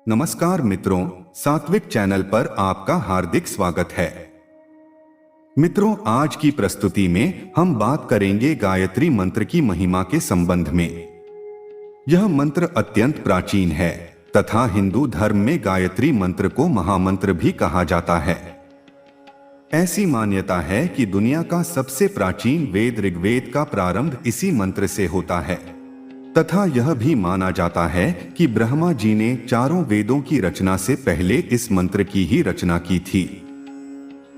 नमस्कार मित्रों, सात्विक चैनल पर आपका हार्दिक स्वागत है। मित्रों, आज की प्रस्तुति में हम बात करेंगे गायत्री मंत्र की महिमा के संबंध में। यह मंत्र अत्यंत प्राचीन है तथा हिंदू धर्म में गायत्री मंत्र को महामंत्र भी कहा जाता है। ऐसी मान्यता है कि दुनिया का सबसे प्राचीन वेद ऋग्वेद का प्रारंभ इसी मंत्र से होता है तथा यह भी माना जाता है कि ब्रह्मा जी ने चारों वेदों की रचना से पहले इस मंत्र की ही रचना की थी।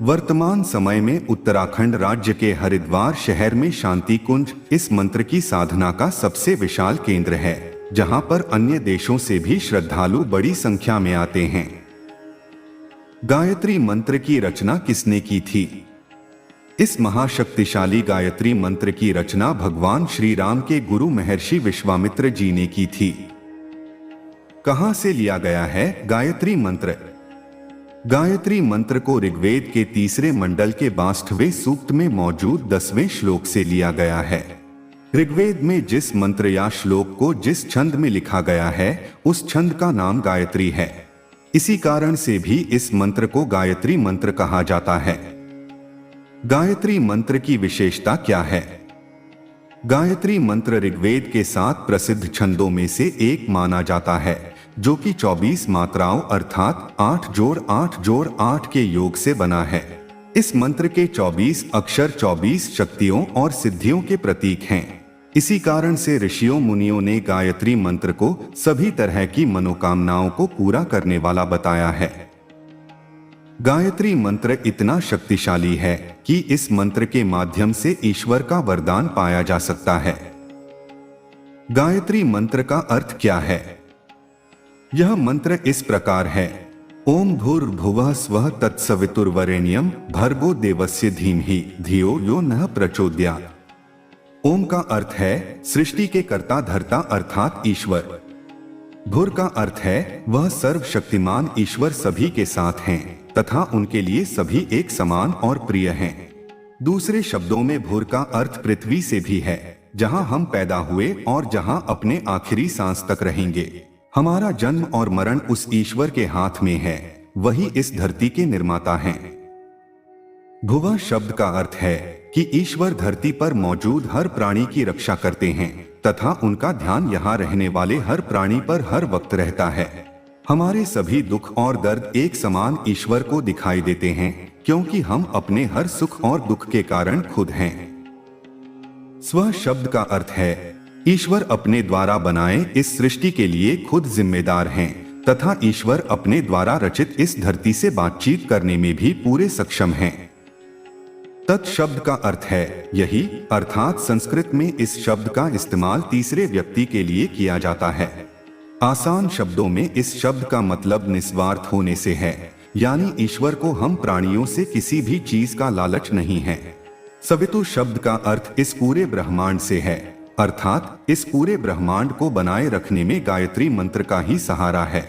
वर्तमान समय में उत्तराखंड राज्य के हरिद्वार शहर में शांति कुंज इस मंत्र की साधना का सबसे विशाल केंद्र है, जहां पर अन्य देशों से भी श्रद्धालु बड़ी संख्या में आते हैं। गायत्री मंत्र की रचना किसने की थी? इस महाशक्तिशाली गायत्री मंत्र की रचना भगवान श्री राम के गुरु महर्षि विश्वामित्र जी ने की थी। कहां से लिया गया है गायत्री मंत्र? गायत्री मंत्र को ऋग्वेद के तीसरे मंडल के 62वें सूक्त में मौजूद 10वें श्लोक से लिया गया है। ऋग्वेद में जिस मंत्र या श्लोक को जिस छंद में लिखा गया है उस छंद का नाम गायत्री है। इसी कारण से भी इस मंत्र को गायत्री मंत्र कहा जाता है। गायत्री मंत्र की विशेषता क्या है? गायत्री मंत्र ऋग्वेद के 7 प्रसिद्ध छंदों में से एक माना जाता है, जो कि 24 मात्राओं अर्थात 8 जोड़ 8 जोड़ 8 के योग से बना है। इस मंत्र के 24 अक्षर 24 शक्तियों और सिद्धियों के प्रतीक हैं। इसी कारण से ऋषियों मुनियों ने गायत्री मंत्र को सभी तरह की मनोकामनाओं को पूरा करने वाला बताया है। गायत्री मंत्र इतना शक्तिशाली है कि इस मंत्र के माध्यम से ईश्वर का वरदान पाया जा सकता है। गायत्री मंत्र का अर्थ क्या है? यह मंत्र इस प्रकार है: ओम भूर्भुवः स्वः तत्सवितुर्वरेण्यं भर्गो देवस्य धीमहि धियो यो नः प्रचोदयात्। ओम का अर्थ है सृष्टि के कर्ता धर्ता अर्थात ईश्वर। भूर का अर्थ है वह सर्वशक्तिमान ईश्वर सभी के साथ हैं तथा उनके लिए सभी एक समान और प्रिय हैं। दूसरे शब्दों में भूर का अर्थ पृथ्वी से भी है, जहां हम पैदा हुए और जहां अपने आखिरी सांस तक रहेंगे। हमारा जन्म और मरण उस ईश्वर के हाथ में है, वही इस धरती के निर्माता हैं। भुव शब्द का अर्थ है कि ईश्वर धरती पर मौजूद हर प्राणी की रक्षा करते हैं तथा उनका ध्यान यहाँ रहने वाले हर प्राणी पर हर वक्त रहता है। हमारे सभी दुख और दर्द एक समान ईश्वर को दिखाई देते हैं, क्योंकि हम अपने हर सुख और दुख के कारण खुद हैं। स्व शब्द का अर्थ है ईश्वर अपने द्वारा बनाए इस सृष्टि के लिए खुद जिम्मेदार हैं तथा ईश्वर अपने द्वारा रचित इस धरती से बातचीत करने में भी पूरे सक्षम हैं। तत् शब्द का अर्थ है यही, अर्थात संस्कृत में इस शब्द का इस्तेमाल तीसरे व्यक्ति के लिए किया जाता है। आसान शब्दों में इस शब्द का मतलब निस्वार्थ होने से है, यानी ईश्वर को हम प्राणियों से किसी भी चीज का लालच नहीं है। सवितु शब्द का अर्थ इस पूरे ब्रह्मांड से है, अर्थात इस पूरे ब्रह्मांड को बनाए रखने में गायत्री मंत्र का ही सहारा है।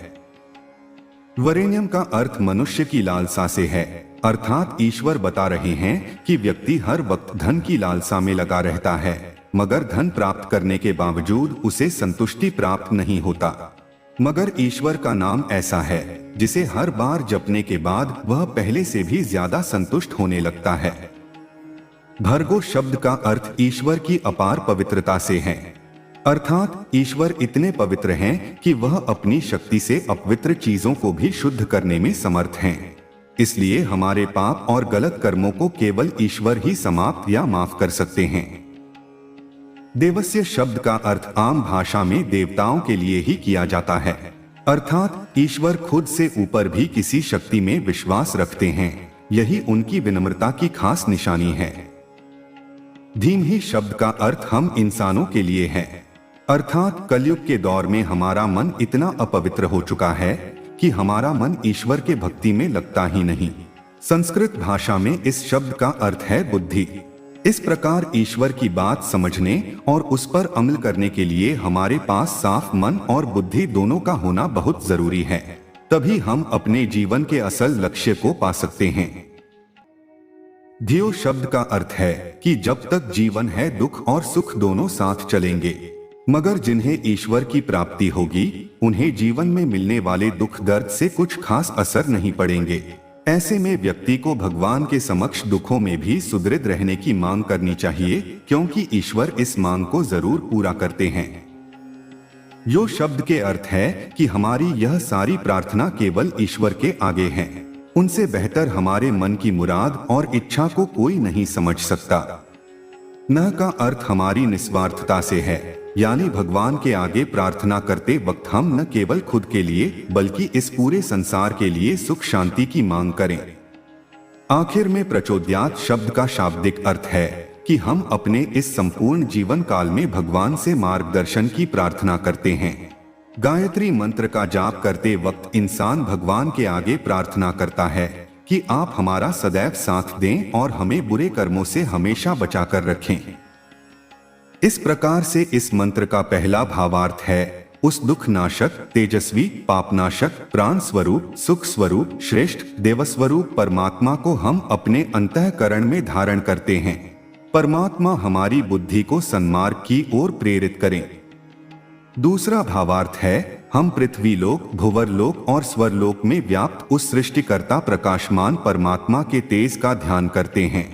वरेण्यम का अर्थ मनुष्य की लालसा से है, अर्थात ईश्वर बता रहे हैं कि व्यक्ति हर वक्त धन की लालसा में लगा रहता है, मगर धन प्राप्त करने के बावजूद उसे संतुष्टि प्राप्त नहीं होता। मगर ईश्वर का नाम ऐसा है जिसे हर बार जपने के बाद वह पहले से भी ज्यादा संतुष्ट होने लगता है। भर्गो शब्द का अर्थ ईश्वर की अपार पवित्रता से है, अर्थात ईश्वर इतने पवित्र हैं कि वह अपनी शक्ति से अपवित्र चीजों को भी शुद्ध करने में समर्थ हैं। इसलिए हमारे पाप और गलत कर्मों को केवल ईश्वर ही समाप्त या माफ कर सकते हैं। देवस्य शब्द का अर्थ आम भाषा में देवताओं के लिए ही किया जाता है, अर्थात ईश्वर खुद से ऊपर भी किसी शक्ति में विश्वास रखते हैं। यही उनकी विनम्रता की खास निशानी है। धीमहि शब्द का अर्थ हम इंसानों के लिए है, अर्थात कलयुग के दौर में हमारा मन इतना अपवित्र हो चुका है कि हमारा मन ईश्वर के भक्ति में लगता ही नहीं। संस्कृत भाषा में इस शब्द का अर्थ है बुद्धि। इस प्रकार ईश्वर की बात समझने और उस पर अमल करने के लिए हमारे पास साफ मन और बुद्धि दोनों का होना बहुत जरूरी है, तभी हम अपने जीवन के असल लक्ष्य को पा सकते हैं। धियो शब्द का अर्थ है कि जब तक जीवन है दुख और सुख दोनों साथ चलेंगे। मगर जिन्हें ईश्वर की प्राप्ति होगी उन्हें जीवन में मिलने वाले दुख दर्द से कुछ खास असर नहीं पड़ेंगे। ऐसे में व्यक्ति को भगवान के समक्ष दुखों में भी सुदृढ़ रहने की मांग करनी चाहिए, क्योंकि ईश्वर इस मांग को जरूर पूरा करते हैं। यो शब्द के अर्थ है कि हमारी यह सारी प्रार्थना केवल ईश्वर के आगे है। उनसे बेहतर हमारे मन की मुराद और इच्छा को कोई नहीं समझ सकता। न का अर्थ हमारी निस्वार्थता से है, यानी भगवान के आगे प्रार्थना करते वक्त हम न केवल खुद के लिए बल्कि इस पूरे संसार के लिए सुख शांति की मांग करें। आखिर में प्रचोदयात शब्द का शाब्दिक अर्थ है कि हम अपने इस संपूर्ण जीवन काल में भगवान से मार्गदर्शन की प्रार्थना करते हैं। गायत्री मंत्र का जाप करते वक्त इंसान भगवान के आगे प्रार्थना करता है कि आप हमारा सदैव साथ दें और हमें बुरे कर्मों से हमेशा बचाकर रखें। इस प्रकार से इस मंत्र का पहला भावार्थ है उस दुख नाशक, तेजस्वी, पापनाशक, प्राण स्वरूप, सुख स्वरूप, श्रेष्ठ देवस्वरूप परमात्मा को हम अपने अंतःकरण में धारण करते हैं। परमात्मा हमारी बुद्धि को सन्मार्ग की ओर प्रेरित करें। दूसरा भावार्थ है हम पृथ्वी लोक, भुवर लोक और स्वरलोक में व्याप्त उस सृष्टिकर्ता प्रकाशमान परमात्मा के तेज का ध्यान करते हैं।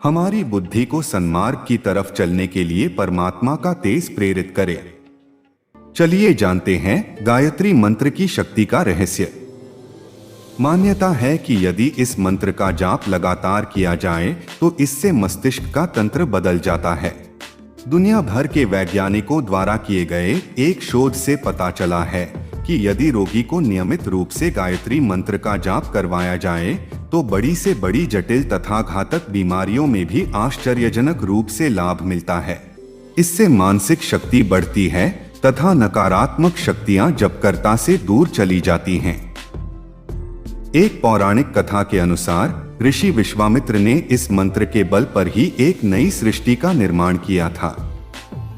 हमारी बुद्धि को सन्मार्ग की तरफ चलने के लिए परमात्मा का तेज प्रेरित करे। चलिए जानते हैं गायत्री मंत्र की शक्ति का रहस्य। मान्यता है कि यदि इस मंत्र का जाप लगातार किया जाए तो इससे मस्तिष्क का तंत्र बदल जाता है। दुनिया भर के वैज्ञानिकों द्वारा किए गए एक शोध से पता चला है कि यदि रोगी को नियमित रूप से गायत्री मंत्र का जाप करवाया जाए तो बड़ी से बड़ी जटिल तथा घातक बीमारियों में भी आश्चर्यजनक रूप से लाभ मिलता है। इससे मानसिक शक्ति बढ़ती है तथा नकारात्मक शक्तियां जपकर्ता से दूर चली जाती हैं। एक पौराणिक कथा के अनुसार ऋषि विश्वामित्र ने इस मंत्र के बल पर ही एक नई सृष्टि का निर्माण किया था।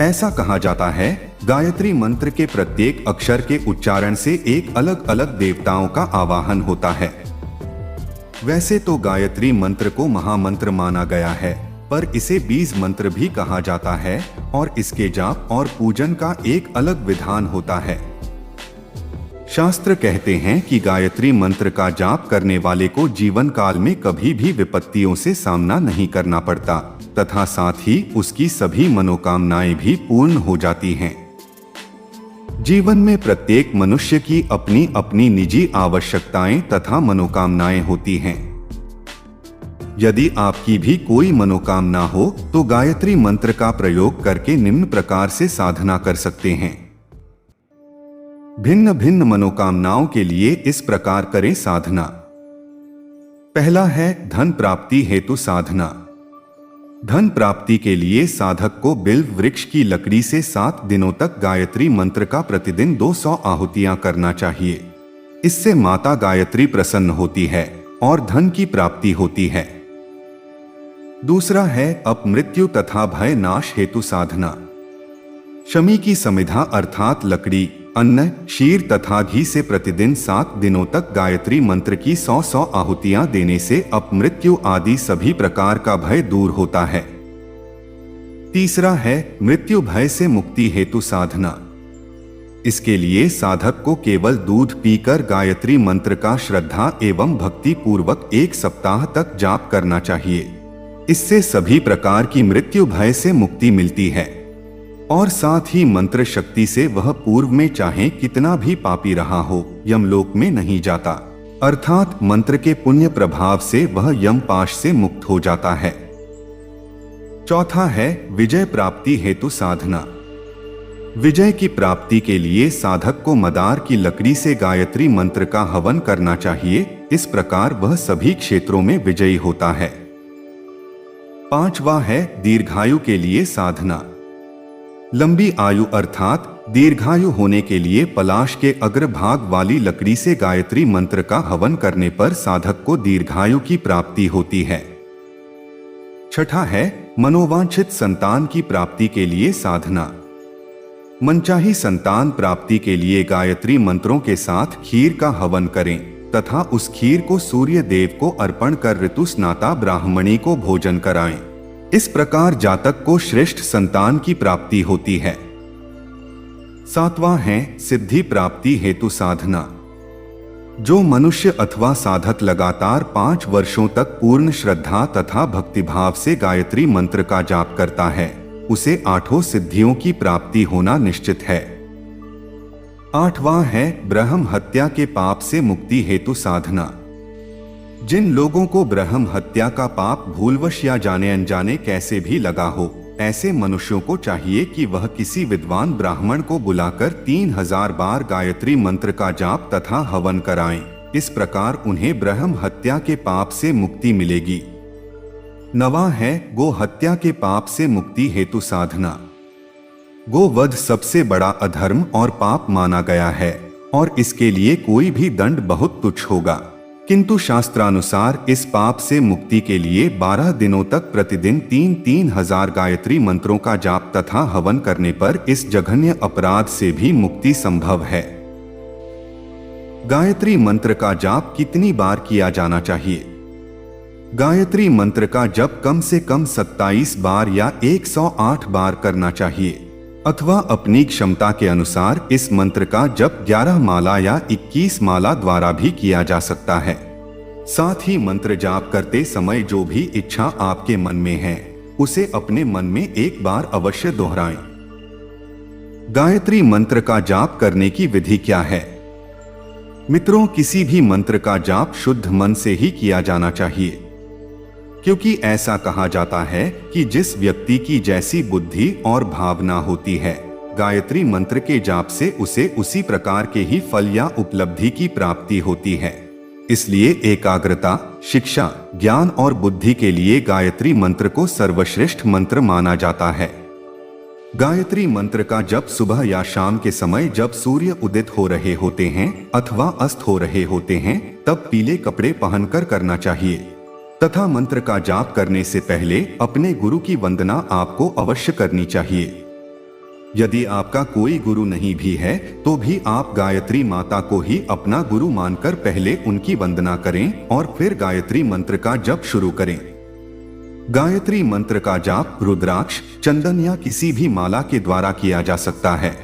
ऐसा कहा जाता है गायत्री मंत्र के प्रत्येक अक्षर के उच्चारण से एक अलग अलग देवताओं का आवाहन होता है। वैसे तो गायत्री मंत्र को महामंत्र माना गया है, पर इसे बीज मंत्र भी कहा जाता है और इसके जाप और पूजन का एक अलग विधान होता है। शास्त्र कहते हैं कि गायत्री मंत्र का जाप करने वाले को जीवन काल में कभी भी विपत्तियों से सामना नहीं करना पड़ता तथा साथ ही उसकी सभी मनोकामनाएं भी पूर्ण हो जाती हैं। जीवन में प्रत्येक मनुष्य की अपनी अपनी निजी आवश्यकताएं तथा मनोकामनाएं होती हैं। यदि आपकी भी कोई मनोकामना हो तो गायत्री मंत्र का प्रयोग करके निम्न प्रकार से साधना कर सकते हैं। भिन्न भिन्न मनोकामनाओं के लिए इस प्रकार करें साधना। पहला है धन प्राप्ति हेतु साधना। धन प्राप्ति के लिए साधक को बिल्व वृक्ष की लकड़ी से 7 दिनों तक गायत्री मंत्र का प्रतिदिन 200 आहुतियां करना चाहिए। इससे माता गायत्री प्रसन्न होती है और धन की प्राप्ति होती है। दूसरा है अपमृत्यु तथा भय नाश हेतु साधना। शमी की समिधा अर्थात लकड़ी, अन्न, क्षीर तथा घी से प्रतिदिन 7 दिनों तक गायत्री मंत्र की 100 आहुतियां देने से अपमृत्यु आदि सभी प्रकार का भय दूर होता है। तीसरा है मृत्यु भय से मुक्ति हेतु साधना। इसके लिए साधक को केवल दूध पीकर गायत्री मंत्र का श्रद्धा एवं भक्ति पूर्वक 1 सप्ताह तक जाप करना चाहिए। इससे सभी प्रकार की मृत्यु भय से मुक्ति मिलती है और साथ ही मंत्र शक्ति से वह पूर्व में चाहे कितना भी पापी रहा हो यमलोक में नहीं जाता, अर्थात मंत्र के पुण्य प्रभाव से वह यम पाश से मुक्त हो जाता है। चौथा है विजय प्राप्ति हेतु साधना। विजय की प्राप्ति के लिए साधक को मदार की लकड़ी से गायत्री मंत्र का हवन करना चाहिए। इस प्रकार वह सभी क्षेत्रों में विजयी होता है। पांचवा है दीर्घायु के लिए साधना। लंबी आयु अर्थात दीर्घायु होने के लिए पलाश के अग्रभाग वाली लकड़ी से गायत्री मंत्र का हवन करने पर साधक को दीर्घायु की प्राप्ति होती है। छठा है मनोवांछित संतान की प्राप्ति के लिए साधना। मनचाही संतान प्राप्ति के लिए गायत्री मंत्रों के साथ खीर का हवन करें तथा उस खीर को सूर्य देव को अर्पण कर ऋतुस्नाता ब्राह्मणी को भोजन कराएं। इस प्रकार जातक को श्रेष्ठ संतान की प्राप्ति होती है। सातवां है सिद्धि प्राप्ति हेतु साधना। जो मनुष्य अथवा साधक लगातार 5 वर्षों तक पूर्ण श्रद्धा तथा भक्तिभाव से गायत्री मंत्र का जाप करता है, उसे 8 सिद्धियों की प्राप्ति होना निश्चित है। 8वां है ब्रह्म हत्या के पाप से मुक्ति हेतु साधना। जिन लोगों को ब्रह्म हत्या का पाप भूलवश या जाने अनजाने कैसे भी लगा हो, ऐसे मनुष्यों को चाहिए कि वह किसी विद्वान ब्राह्मण को बुलाकर 3000 बार गायत्री मंत्र का जाप तथा हवन कराएं। इस प्रकार उन्हें ब्रह्म हत्या के पाप से मुक्ति मिलेगी। 9वां है गो हत्या के पाप से मुक्ति हेतु साधना। गोवध सबसे बड़ा अधर्म और पाप माना गया है और इसके लिए कोई भी दंड बहुत तुच्छ होगा, किंतु शास्त्रानुसार इस पाप से मुक्ति के लिए 12 दिनों तक प्रतिदिन 3000 गायत्री मंत्रों का जाप तथा हवन करने पर इस जघन्य अपराध से भी मुक्ति संभव है। गायत्री मंत्र का जाप कितनी बार किया जाना चाहिए? गायत्री मंत्र का जप कम से कम 27 बार या 108 बार करना चाहिए, अथवा अपनी क्षमता के अनुसार इस मंत्र का जप 11 माला या 21 माला द्वारा भी किया जा सकता है। साथ ही मंत्र जाप करते समय जो भी इच्छा आपके मन में है, उसे अपने मन में एक बार अवश्य दोहराएं। गायत्री मंत्र का जाप करने की विधि क्या है? मित्रों, किसी भी मंत्र का जाप शुद्ध मन से ही किया जाना चाहिए, क्योंकि ऐसा कहा जाता है कि जिस व्यक्ति की जैसी बुद्धि और भावना होती है, गायत्री मंत्र के जाप से उसे उसी प्रकार के ही फल या उपलब्धि की प्राप्ति होती है। इसलिए एकाग्रता, शिक्षा, ज्ञान और बुद्धि के लिए गायत्री मंत्र को सर्वश्रेष्ठ मंत्र माना जाता है। गायत्री मंत्र का जप सुबह या शाम के समय जब सूर्य उदित हो रहे होते हैं अथवा अस्त हो रहे होते हैं, तब पीले कपड़े पहनकर करना चाहिए तथा मंत्र का जाप करने से पहले अपने गुरु की वंदना आपको अवश्य करनी चाहिए। यदि आपका कोई गुरु नहीं भी है तो भी आप गायत्री माता को ही अपना गुरु मानकर पहले उनकी वंदना करें और फिर गायत्री मंत्र का जप शुरू करें। गायत्री मंत्र का जाप रुद्राक्ष, चंदन या किसी भी माला के द्वारा किया जा सकता है,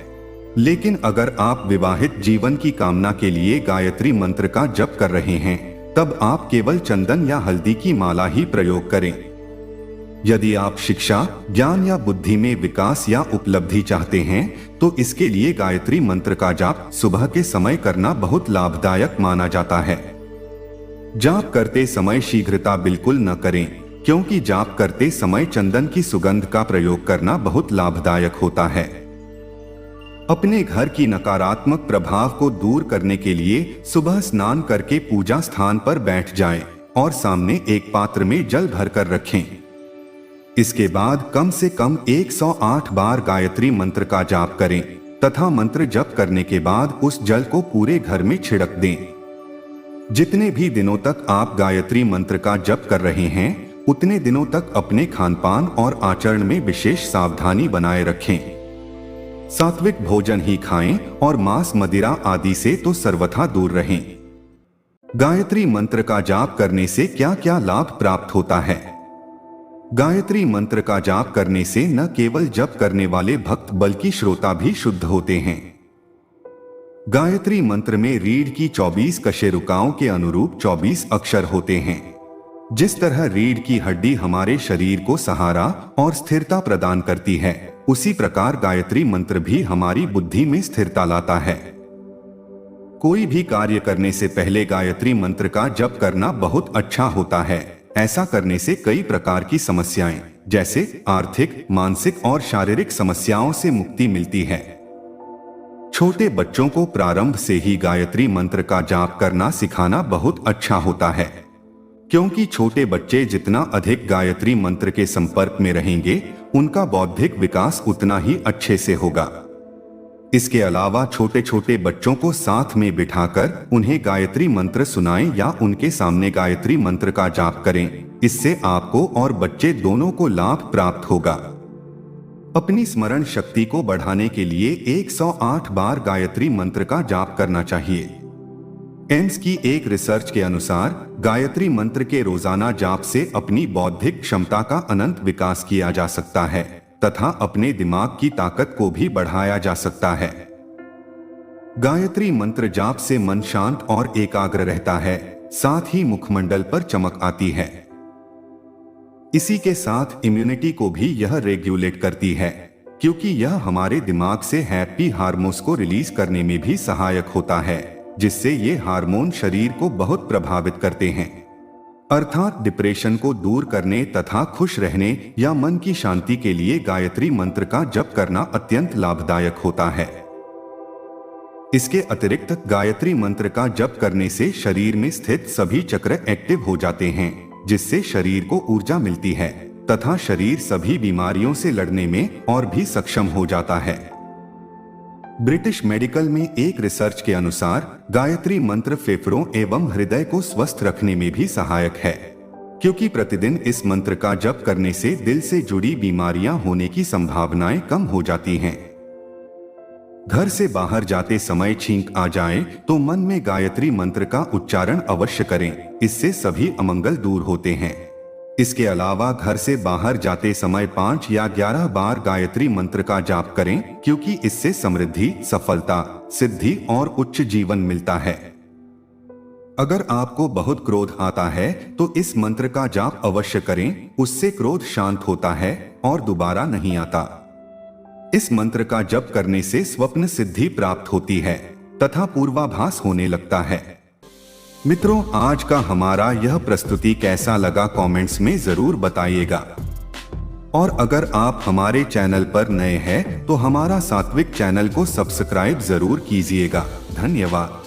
लेकिन अगर आप विवाहित जीवन की कामना के लिए गायत्री मंत्र का जप कर रहे हैं, तब आप केवल चंदन या हल्दी की माला ही प्रयोग करें। यदि आप शिक्षा, ज्ञान या बुद्धि में विकास या उपलब्धि चाहते हैं, तो इसके लिए गायत्री मंत्र का जाप सुबह के समय करना बहुत लाभदायक माना जाता है। जाप करते समय शीघ्रता बिल्कुल न करें, क्योंकि जाप करते समय चंदन की सुगंध का प्रयोग करना बहुत लाभदायक होता है। अपने घर की नकारात्मक प्रभाव को दूर करने के लिए सुबह स्नान करके पूजा स्थान पर बैठ जाएं और सामने एक पात्र में जल भरकर रखें। इसके बाद कम से कम 108 बार गायत्री मंत्र का जाप करें तथा मंत्र जप करने के बाद उस जल को पूरे घर में छिड़क दें। जितने भी दिनों तक आप गायत्री मंत्र का जप कर रहे हैं, उतने दिनों तक अपने खानपान और आचरण में विशेष सावधानी बनाए रखें। सात्विक भोजन ही खाएं और मांस, मदिरा आदि से तो सर्वथा दूर रहें। गायत्री मंत्र का जाप करने से क्या क्या लाभ प्राप्त होता है? गायत्री मंत्र का जाप करने से न केवल जप करने वाले भक्त बल्कि श्रोता भी शुद्ध होते हैं। गायत्री मंत्र में रीढ़ की 24 कशेरुकाओं के अनुरूप 24 अक्षर होते हैं। जिस तरह रीढ़ की हड्डी हमारे शरीर को सहारा और स्थिरता प्रदान करती है, उसी प्रकार गायत्री मंत्र भी हमारी बुद्धि में स्थिरता लाता है। कोई भी कार्य करने से पहले गायत्री मंत्र का जप करना बहुत अच्छा होता है। ऐसा करने से कई प्रकार की समस्याएं जैसे आर्थिक, मानसिक और शारीरिक समस्याओं से मुक्ति मिलती है। छोटे बच्चों को प्रारंभ से ही गायत्री मंत्र का जाप करना सिखाना बहुत अच्छा होता है, क्योंकि छोटे बच्चे जितना अधिक गायत्री मंत्र के संपर्क में रहेंगे, उनका बौद्धिक विकास उतना ही अच्छे से होगा। इसके अलावा छोटे छोटे बच्चों को साथ में बिठाकर उन्हें गायत्री मंत्र सुनाएं या उनके सामने गायत्री मंत्र का जाप करें। इससे आपको और बच्चे दोनों को लाभ प्राप्त होगा। अपनी स्मरण शक्ति को बढ़ाने के लिए 108 बार गायत्री मंत्र का जाप करना चाहिए। एम्स की एक रिसर्च के अनुसार गायत्री मंत्र के रोजाना जाप से अपनी बौद्धिक क्षमता का अनंत विकास किया जा सकता है तथा अपने दिमाग की ताकत को भी बढ़ाया जा सकता है। गायत्री मंत्र जाप से मन शांत और एकाग्र रहता है, साथ ही मुखमंडल पर चमक आती है। इसी के साथ इम्यूनिटी को भी यह रेगुलेट करती है, क्योंकि यह हमारे दिमाग से हैप्पी हार्मोन्स को रिलीज करने में भी सहायक होता है, जिससे ये हार्मोन शरीर को बहुत प्रभावित करते हैं। अर्थात डिप्रेशन को दूर करने तथा खुश रहने या मन की शांति के लिए गायत्री मंत्र का जप करना अत्यंत लाभदायक होता है। इसके अतिरिक्त गायत्री मंत्र का जप करने से शरीर में स्थित सभी चक्र एक्टिव हो जाते हैं, जिससे शरीर को ऊर्जा मिलती है तथा शरीर सभी बीमारियों से लड़ने में और भी सक्षम हो जाता है। ब्रिटिश मेडिकल में एक रिसर्च के अनुसार गायत्री मंत्र फेफड़ों एवं हृदय को स्वस्थ रखने में भी सहायक है, क्योंकि प्रतिदिन इस मंत्र का जप करने से दिल से जुड़ी बीमारियां होने की संभावनाएं कम हो जाती हैं। घर से बाहर जाते समय छींक आ जाए तो मन में गायत्री मंत्र का उच्चारण अवश्य करें, इससे सभी अमंगल दूर होते हैं। इसके अलावा घर से बाहर जाते समय 5 या 11 बार गायत्री मंत्र का जाप करें, क्योंकि इससे समृद्धि, सफलता, सिद्धि और उच्च जीवन मिलता है। अगर आपको बहुत क्रोध आता है तो इस मंत्र का जाप अवश्य करें, उससे क्रोध शांत होता है और दोबारा नहीं आता। इस मंत्र का जप करने से स्वप्न सिद्धि प्राप्त होती है तथा पूर्वाभास होने लगता है। मित्रों, आज का हमारा यह प्रस्तुति कैसा लगा कमेंट्स में जरूर बताइएगा। और अगर आप हमारे चैनल पर नए हैं तो हमारा सात्विक चैनल को सब्सक्राइब जरूर कीजिएगा। धन्यवाद।